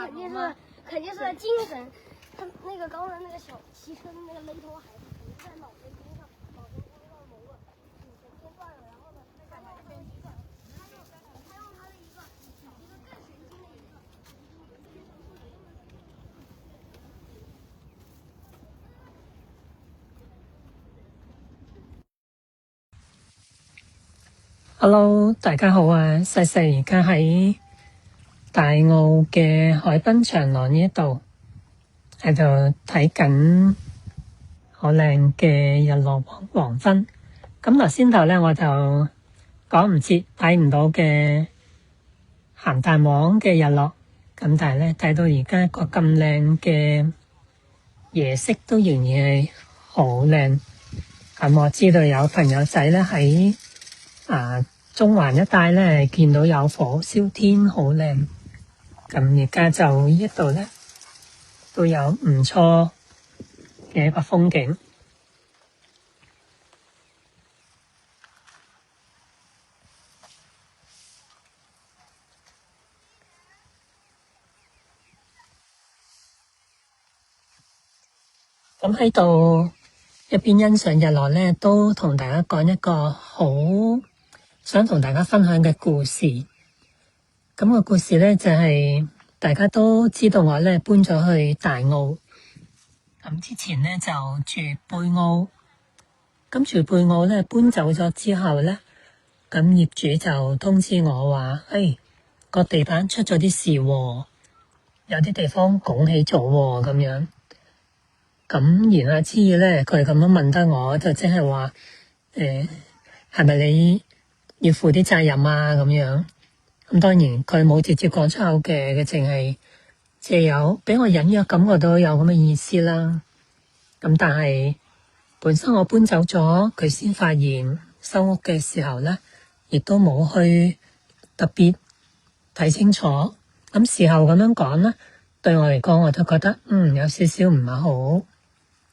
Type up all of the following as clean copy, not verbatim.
肯定是精神。他那个刚才那个小汽车的那个勒头孩子，肯定在脑神经上，脑神经上某个主神经断了，然后呢，他用他的一个，他用他的一个更神经的一个。Hello， 大家好啊！細細而家喺大澳嘅海濱長廊呢度，喺度睇緊好靚嘅日落黃昏。咁頭先頭咧我就講唔切睇唔到嘅鹹蛋黃嘅日落，咁但係咧睇到而家個咁靚嘅夜色都仍然係好靚。咁我知道有朋友仔咧喺中環一帶咧見到有火燒天，好靚。咁而家就呢一度咧都有唔錯嘅一個風景。咁喺度一邊欣賞日落咧，都同大家講一個好想同大家分享嘅故事。咁個故事咧就係大家都知道我咧搬咗去大澳。咁之前咧就住貝澳。咁住貝澳咧搬走咗之後咧，咁業主就通知我話：個地板出咗啲事喎，有啲地方拱起咗喎咁樣。咁言下之意咧，佢咁樣問得我，就即係話係咪你要負啲責任啊咁樣。咁當然佢冇直接講出口嘅，佢淨係借有俾我隱約感覺到有咁嘅意思啦。咁但係本身我搬走咗，佢先發現收屋嘅時候咧，亦都冇去特別睇清楚。咁事後咁樣講咧，對我嚟講我都覺得有少少唔係好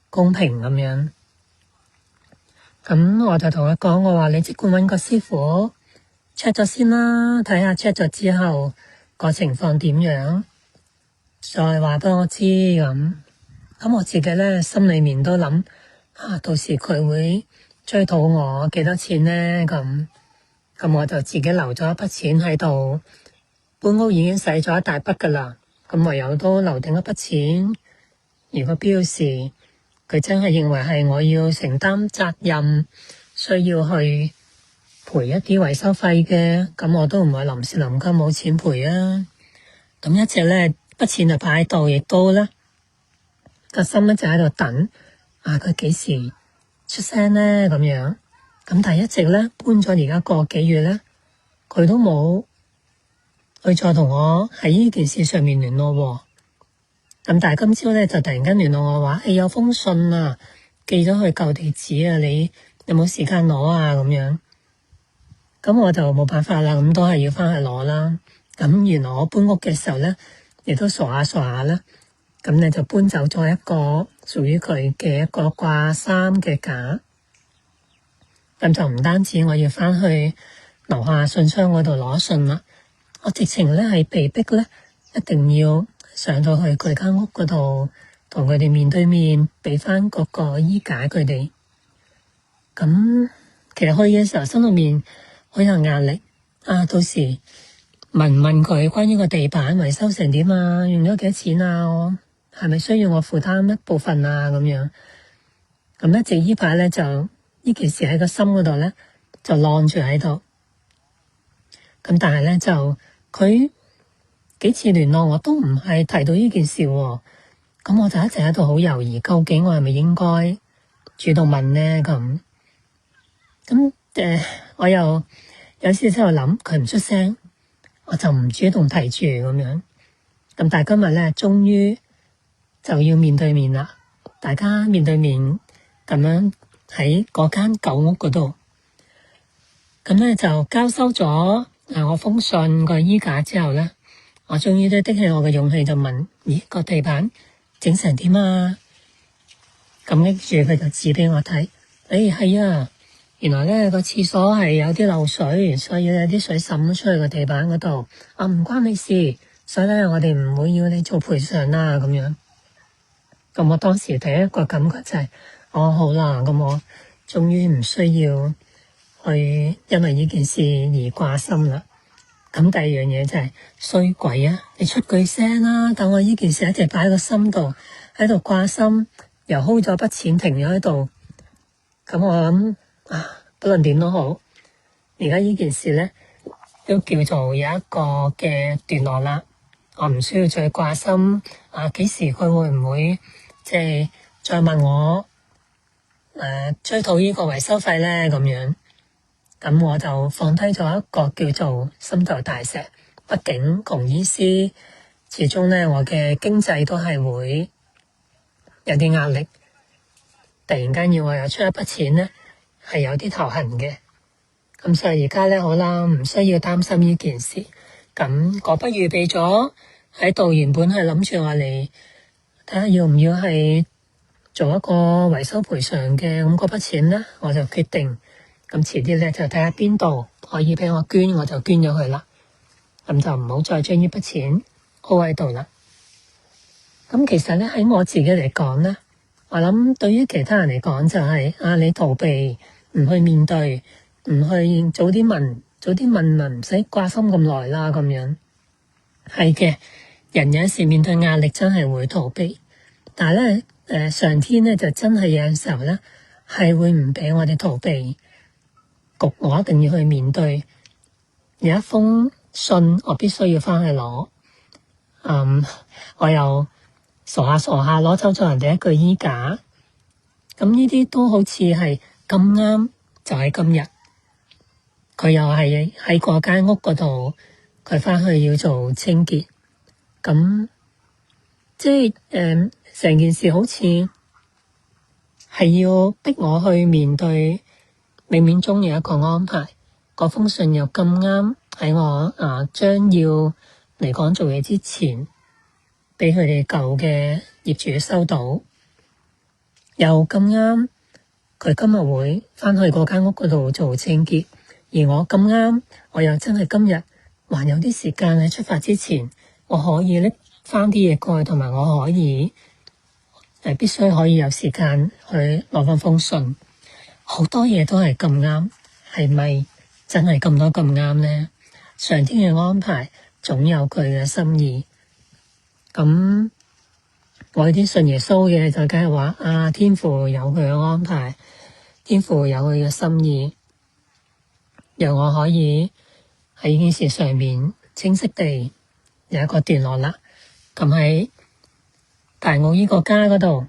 公平咁樣。咁我就同佢講，我話你即管搵個師傅check 咗先啦，睇下 check 咗之後個情況點樣，再話俾我知咁。咁我自己咧心裏面都諗到時佢會追討我幾多錢咧咁。咁我就自己留咗一筆錢喺度，搬屋已經使咗一大筆噶啦。咁唯有都留定一筆錢。如果標示佢真係認為係我要承擔責任，需要去賠一啲維修費嘅，咁我都唔係臨時臨急冇錢賠啊。咁一直咧筆錢就擺喺度，亦都咧個心咧就喺度等佢幾時出聲咧咁樣。咁但係一直咧搬咗而家個幾月咧，佢都冇去再同我喺呢件事上面聯絡喎。咁但係今朝咧就突然間聯絡我話，有封信啊，寄咗去舊地址啊，你有冇時間攞啊咁樣。咁我就冇辦法啦，咁都係要翻去攞啦。咁原來我搬屋嘅時候咧，亦都傻下啦。咁你就搬走咗一個屬於佢嘅一個掛衫嘅架。咁就唔單止我要翻去樓下信箱嗰度攞信啦，我直情咧係被逼咧，一定要上到去佢間屋嗰度，同佢哋面對面，俾翻嗰個衣架佢哋。咁其實去嘅時候心裏面好有壓力到時問唔問佢關於個地板維修成點啊，用咗幾多錢啊，我係咪需要我負擔一部分啊咁樣。咁一直依排咧就呢件事喺個心嗰度咧就晾住喺度。咁但係咧就佢幾次聯絡我都唔係提到呢件事喎。咁我就一直喺度好猶豫，究竟我係咪應該主動問呢咁我又有少少喺度諗，佢唔出聲，我就唔主動提住咁樣。咁但係今日咧，終於就要面對面啦，大家面對面咁樣喺嗰間舊屋嗰度。咁咧就交收咗我封信個衣架之後咧，我終於都的起我嘅勇氣就問：咦，個地板整成點啊？咁跟住佢就指俾我睇，係啊。原來咧個廁所係有啲漏水，所以有啲水滲咗出去個地板嗰度。唔關你事，所以咧我哋唔會要你做賠償啦咁樣。咁我當時第一個感覺就係，好啦，咁我終於唔需要去因為呢件事而掛心啦。咁第二樣嘢就係衰鬼啊！你出句聲啦，等我呢件事一直擺喺個心度，喺度掛心，又 hold 咗筆錢停咗喺度。咁我諗不論點都好，而家呢件事咧都叫做有一個嘅段落啦。我唔需要再掛心幾時佢會唔會即係再問我追討呢個維修費咧咁樣。咁我就放低咗一個叫做心頭大石。畢竟窮醫師始終咧，我嘅經濟都係會有啲壓力。突然間要我又出一筆錢咧，係有啲頭痕嘅。咁所以而家咧好啦，唔需要擔心呢件事。咁我不預備咗喺度，原本係諗住話嚟睇下要唔要係做一個維修賠償嘅，咁嗰筆錢咧我就決定。咁遲啲咧就睇下邊度可以俾我捐，我就捐咗佢啦。咁就唔好再將呢筆錢耗喺度啦。咁其實咧喺我自己嚟講咧，我諗對於其他人嚟講就係你逃避唔去面對，唔去早啲問，唔使掛心咁耐啦咁樣。係嘅，人有時面對壓力真係會逃避，但係咧上天咧就真係有陣時候咧係會唔俾我哋逃避。局我一定要去面對，有一封信我必須要翻去攞。我又傻下攞走咗人哋一個衣架，咁呢啲都好似係咁啱，就係今日佢又係喺嗰間屋嗰度，佢翻去要做清潔，咁即係成件事好似係要逼我去面對。冥冥中有一個安排，嗰封信又咁啱喺我將要嚟港做嘢之前，俾佢哋舊嘅業主收到，又咁啱佢今日會翻去嗰間屋嗰度做清潔，而我咁啱我又真係今日還有啲時間喺出發之前，我可以拎翻啲嘢過去，同埋我可以必須可以有時間去攞翻封信。好多嘢都係咁啱，係咪真係咁多咁啱呢？上天嘅安排總有佢嘅心意。咁我啲信耶穌嘅就梗係話天父有佢嘅安排，天父有佢嘅心意，讓我可以喺呢件事上面清晰地有一個段落啦。咁喺大澳呢個家嗰度，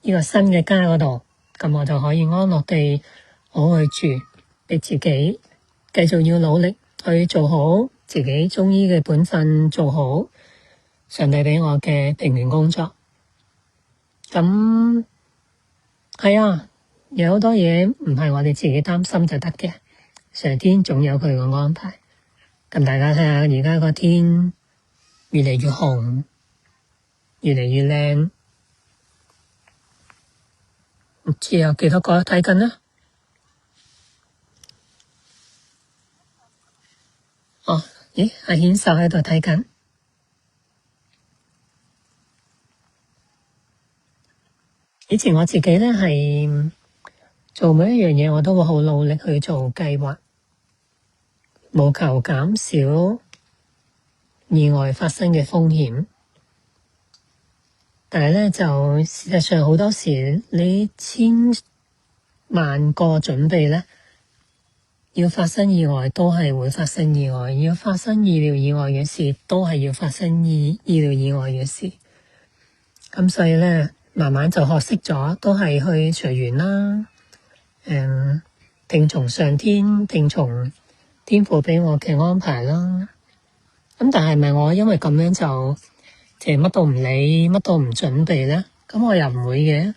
呢個新嘅家嗰度。咁我就可以安樂地好去住，俾自己繼續要努力去做好自己中醫嘅本分，做好上帝俾我嘅平原工作。咁係有好多嘢唔係我哋自己擔心就得嘅，上天總有佢嘅安排。咁大家睇下而家個天越嚟越紅，越嚟越靚。唔知有幾多個睇緊呢？咦，阿顯秀喺度睇緊。以前我自己咧係做每一樣嘢，我都會好努力去做計劃，務求減少意外發生嘅風險。但係咧，就事實上好多時，你千萬個準備咧，要發生意外都係會發生意外，要發生意料以外嘅事都係要發生意料以外嘅事。咁所以咧，慢慢就學識咗，都係去隨緣啦。聽從上天，聽從天父俾我嘅安排啦。咁但係咪我因為咁樣就即係乜都唔理，乜都唔準備咧？咁我又唔會嘅，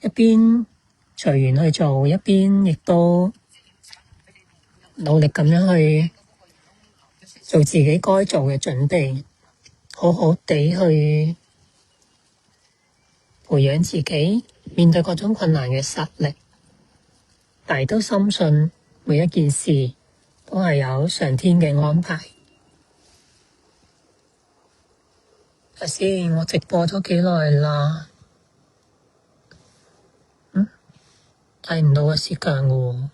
一邊隨緣去做，一邊亦都努力咁樣去做自己該做嘅準備，好好地去培養自己面對各種困難嘅實力。但係都深信每一件事都係有上天嘅安排。睇先，我直播咗幾耐啦？睇唔到個時間喎。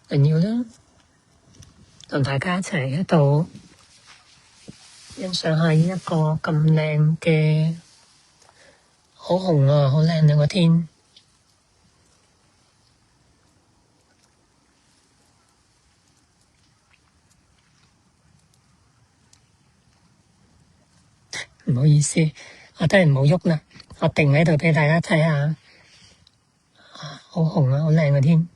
緊要啦，同大家一齊喺度欣賞下呢一個咁靚嘅，好紅啊，好靚啊個天。唔好意思，我都係唔好喐啦，我定喺度俾大家睇下。好紅啊，好靚個天。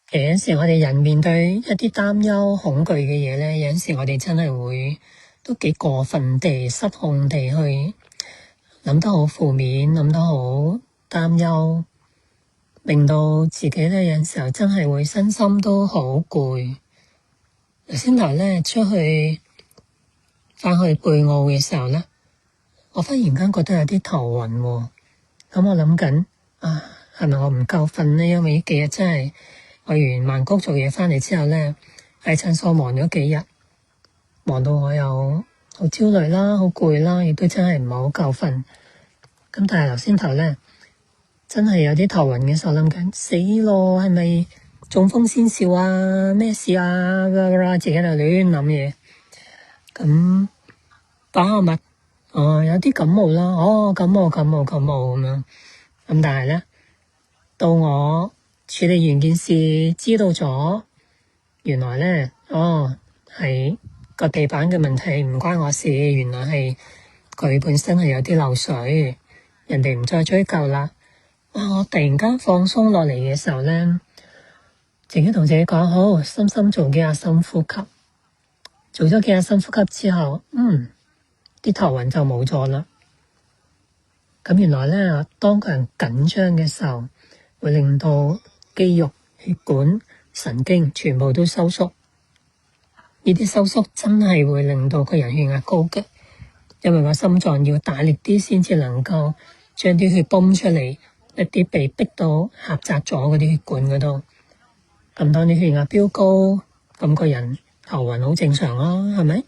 其實有時我哋人面對一啲擔憂、恐懼嘅嘢咧，有陣時我哋真係會都幾過分地、失控地去諗得好負面，諗得好擔憂，令到自己咧有陣時候真係會身心都好攰。頭先頭咧出去返去貝澳嘅時候咧，我忽然間覺得有啲頭暈喎。咁我諗緊係咪我唔夠瞓咧？因為呢幾日真係去完曼谷做嘢返嚟之後咧，喺診所忙咗幾日，忙到我又好焦慮啦，好攰啦，亦都真係唔係好夠瞓。咁但係頭先頭咧，真係有啲頭暈嘅時候，諗緊死咯，係咪中風先兆啊？咩事啊？自己喺度亂諗嘢。咁把下脈，有啲感冒啦，感冒咁樣。咁但係咧，到我處理完件事，知道咗原來咧，係個地板嘅問題，唔關我事。原來係佢本身係有啲漏水，人哋唔再追究啦。我突然間放鬆落嚟嘅時候咧，自己同自己講好，深深做幾下深呼吸。做咗幾下深呼吸之後，啲頭暈就冇咗啦。咁原來咧，當個人緊張嘅時候，會令到肌肉、血管、神經全部都收縮。呢啲收縮真係會令到個人血壓高嘅，因為個心臟要大力啲先至能夠將啲血泵出嚟，一啲被逼到狹窄咗嗰啲血管嗰度。咁當你血壓飆高，咁個人頭暈好正常啦，係咪？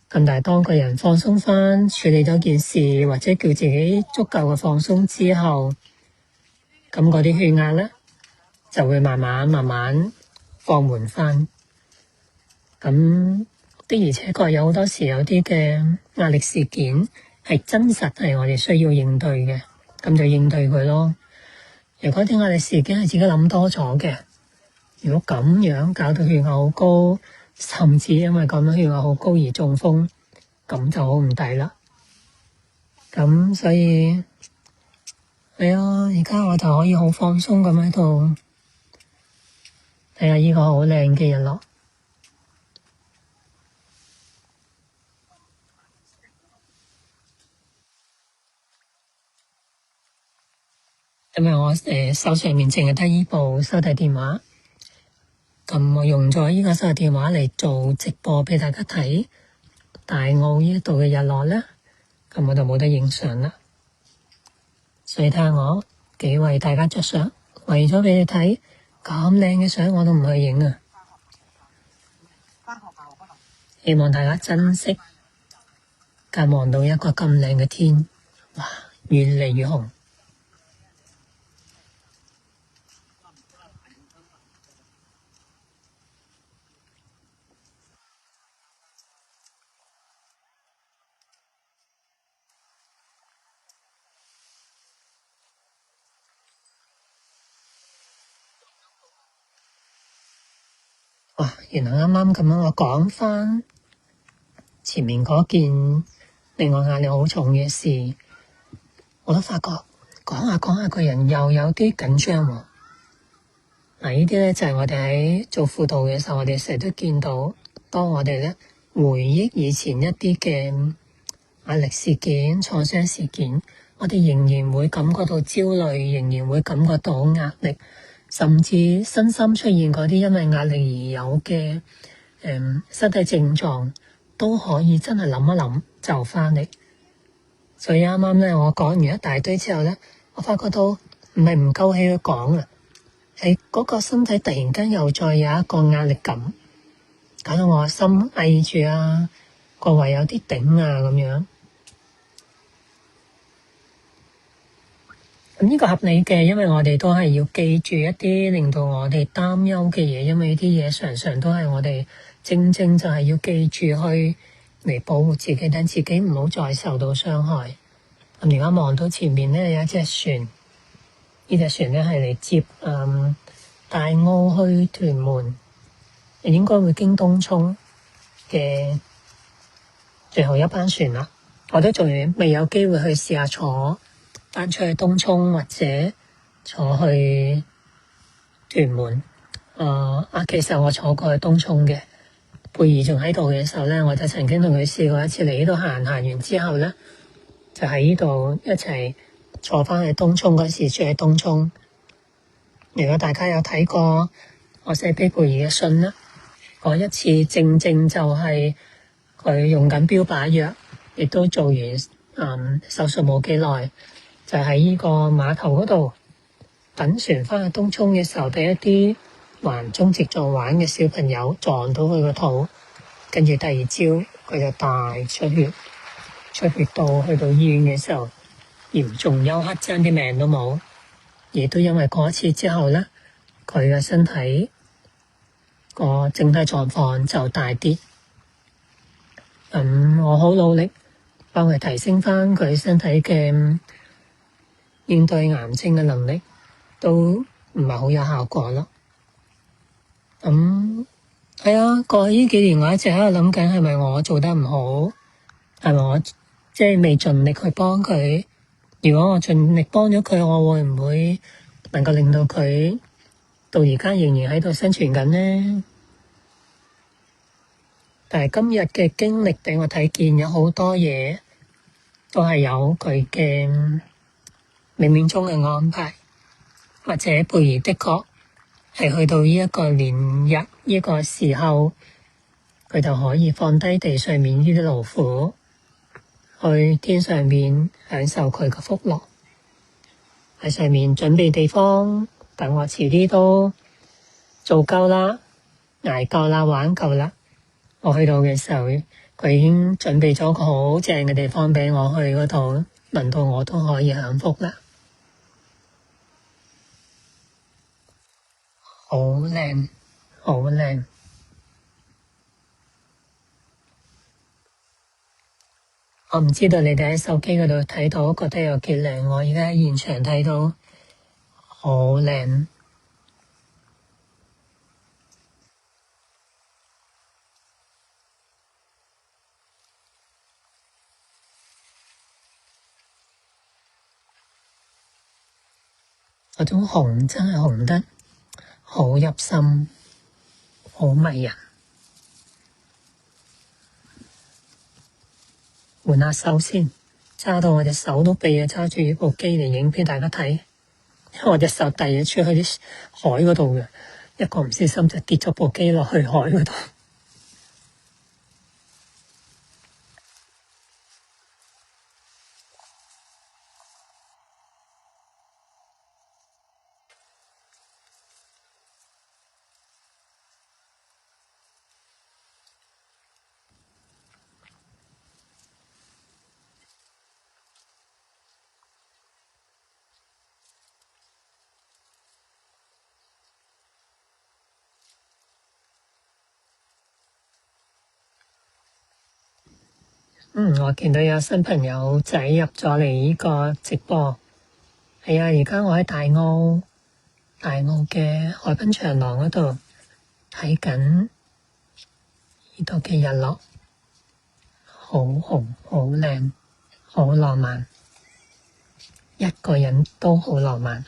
咁但係當個人放鬆翻，處理咗件事，或者叫自己足夠嘅放鬆之後，咁嗰啲血壓咧就會慢慢放緩翻。咁的而且確有好多時有啲嘅壓力事件係真實係我哋需要應對嘅，咁就應對佢咯。如果啲壓力事件係自己諗多咗嘅，如果咁樣搞到血壓好高，甚至因為咁樣血壓好高而中風，咁就好唔抵啦。咁所以係啊，而家我就可以好放鬆咁喺度睇下呢個好靚嘅日落。因為我手上面淨係得呢部手提電話，咁我用咗呢個手提電話嚟做直播俾大家睇大澳呢度嘅日落咧，咁我就冇得影相啦。所以睇下我幾為大家着想，為咗俾你睇咁靚嘅相，我都唔去影啊！希望大家珍惜，咁望到一個咁靚嘅天，哇，越嚟越紅。原來啱啱咁樣我講返前面嗰件令我壓力好重嘅事，我都發覺講下講下個人又有啲緊張喎。嗱，呢啲咧就係我哋喺做輔導嘅時候，我哋成日都見到，當我哋咧回憶以前一啲嘅壓力事件、創傷事件，我哋仍然會感覺到焦慮，仍然會感覺到壓力，甚至身心出現嗰啲因為壓力而有嘅身體症狀，都可以真係諗一諗就翻嚟。所以啱啱咧，我講完一大堆之後咧，我發覺到唔係唔夠氣去講啊，係嗰個身體突然間又再有一個壓力感，搞到我心翳住啊，個胃有啲頂啊咁樣。咁呢個合理嘅，因為我哋都係要記住一啲令到我哋擔憂嘅嘢，因為呢啲嘢常常都係我哋正正就係要記住去嚟保護自己，等自己唔好再受到傷害。咁而家望到前面咧有一隻船，呢隻船咧係嚟接大澳去屯門，應該會經東涌嘅最後一班船啦。我都仲未有機會去試下坐翻出去東涌或者坐去屯門。其實我坐過去東涌嘅，貝兒仲喺度嘅時候咧，我就曾經同佢試過一次嚟呢度行完之後咧，就喺呢度一齊坐翻去東涌嗰時住喺東涌。如果大家有睇過我寫俾貝兒嘅信啦，嗰一次正正就係佢用緊標靶藥，亦都做完手術冇幾耐，就喺呢個碼頭嗰度等船翻去東涌嘅時候，俾一啲橫衝直撞玩嘅小朋友撞到佢個肚，跟住第二朝佢就大出血，出血到去到醫院嘅時候嚴重休克，爭啲命都冇。亦都因為嗰次之後咧，佢嘅身體個整體狀況就大啲。我好努力幫佢提升翻佢身體嘅應對癌症嘅能力，都唔係好有效果咯。係啊，過去呢幾年我一直喺度諗緊，係咪我做得唔好？係咪我即係未盡力去幫佢？如果我盡力幫咗佢，我會唔會能夠令到佢到而家仍然喺度生存緊呢？但係今日嘅經歷俾我睇見，有好多嘢都係有佢嘅冥冥中嘅安排，或者貝兒的確係去到呢一個年日呢個時候，佢就可以放低地上面呢啲勞苦，去天上面享受佢嘅福樂，喺上面準備地方，等我遲啲都做夠啦，捱夠啦，玩夠啦。我去到嘅時候，佢已經準備咗個好正嘅地方俾我去嗰度，輪到我都可以享福啦。好靚，好靚。我唔知道你哋喺手機嗰度睇到覺得有幾靚，我而家喺現場睇到好靚。嗰種紅真係紅得好入心，好迷人。換下手先，揸到我隻手都痹啊！揸住呢部機嚟影俾大家睇，因為我隻手遞咗出去啲海嗰度嘅，一個唔小心就跌咗部機落去海嗰度。我見到有新朋友仔入咗嚟呢個直播。係啊，而家我喺大澳嘅海濱長廊嗰度睇緊呢度嘅日落，好紅，好靚，好浪漫。一個人都好浪漫。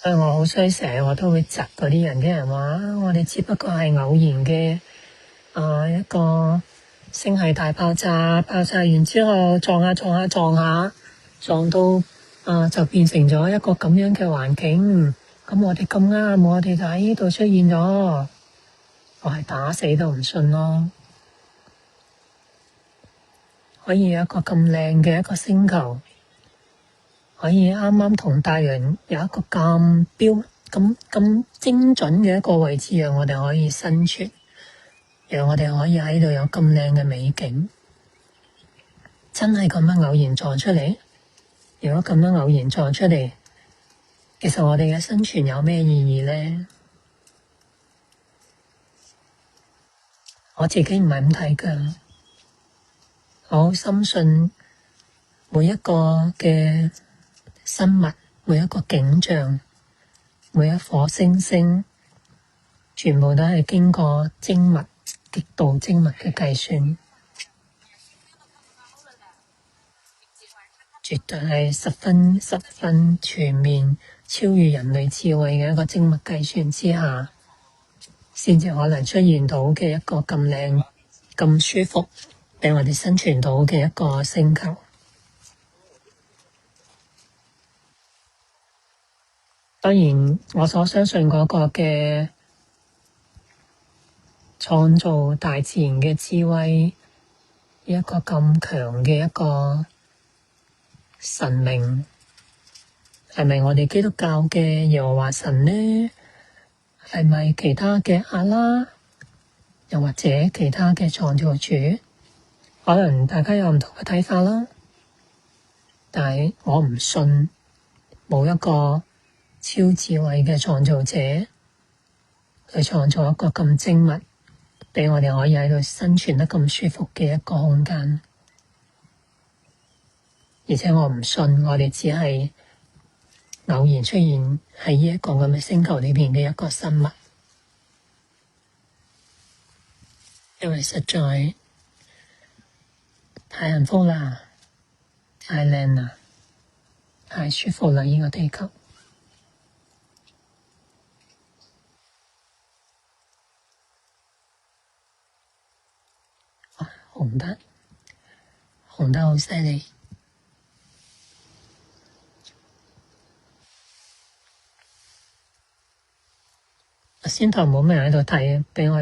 我好衰，成日我都會窒嗰啲人，啲人話我哋只不過係偶然嘅一個星系大爆炸，爆炸完之後撞下撞到就變成咗一個咁樣嘅環境。咁我哋咁啱，我哋就喺呢度出現咗，我係打死都唔信咯。可以有一個咁靚嘅一個星球，可以啱啱同太陽有一個咁精準嘅一個位置，讓我哋可以生存，讓我哋可以喺度有咁靚嘅美景。真係咁樣偶然撞出嚟？如果咁樣偶然撞出嚟，其實我哋嘅生存有咩意義呢？我自己唔係咁睇㗎，我好深信每一個嘅生物，每一個景象，每一顆星星，全部都係經過精密、極度精密嘅計算，絕對係十分全面、超越人類智慧嘅一個精密計算之下，先至可能出現到嘅一個咁靚、咁舒服，俾我哋生存到嘅一個星球。當然，我所相信嗰個嘅創造大自然嘅智慧，一個咁強嘅一個神明，係咪我哋基督教嘅耶和華神呢？係咪其他嘅阿拉，又或者其他嘅創造主？可能大家有唔同嘅睇法啦。但係我唔信冇一個超智慧嘅創造者去創造一個咁精密，俾我哋可以喺度生存得咁舒服嘅一個空間。而且我唔信我哋只係偶然出現喺呢一個咁嘅星球裏邊嘅一個生物，因為實在太幸福啦，太靚啦，太舒服啦，呢個地球。紅得好犀利。先頭冇咩人喺度睇，俾我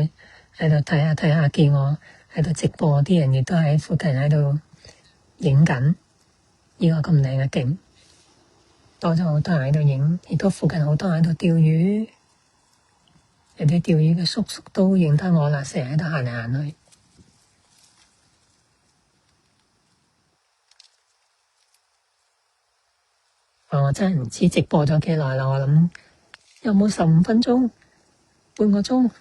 喺度睇下，見我喺度直播，啲人亦都喺附近喺度影緊呢個咁靚嘅景，多咗好多人喺度影，亦都附近好多人喺度釣魚，有啲釣魚嘅叔叔都認得我啦，成日喺度行嚟行去。我真係唔知直播咗幾耐啦，我諗有冇15分鐘、半個鐘？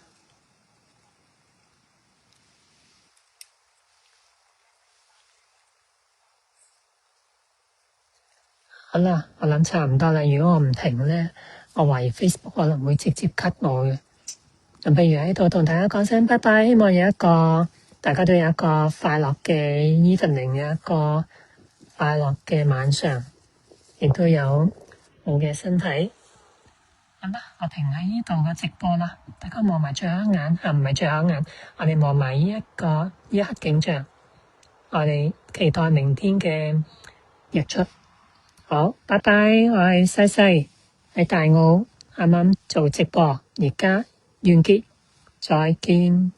好啦，我諗差唔多啦。如果我唔停咧，我懷疑 Facebook 可能會直接 cut 我嘅。咁不如喺度同大家講聲拜拜，希望大家都有一個快樂嘅 evening，有一個快樂嘅晚上，亦都有好嘅身體。好啦，我停喺呢度嘅直播啦，大家望埋最後一眼，唔係最後一眼，我哋望埋呢一刻景象，我哋期待明天嘅日出。好，拜拜，我係西西喺大澳啱啱做直播，而家完結，再見。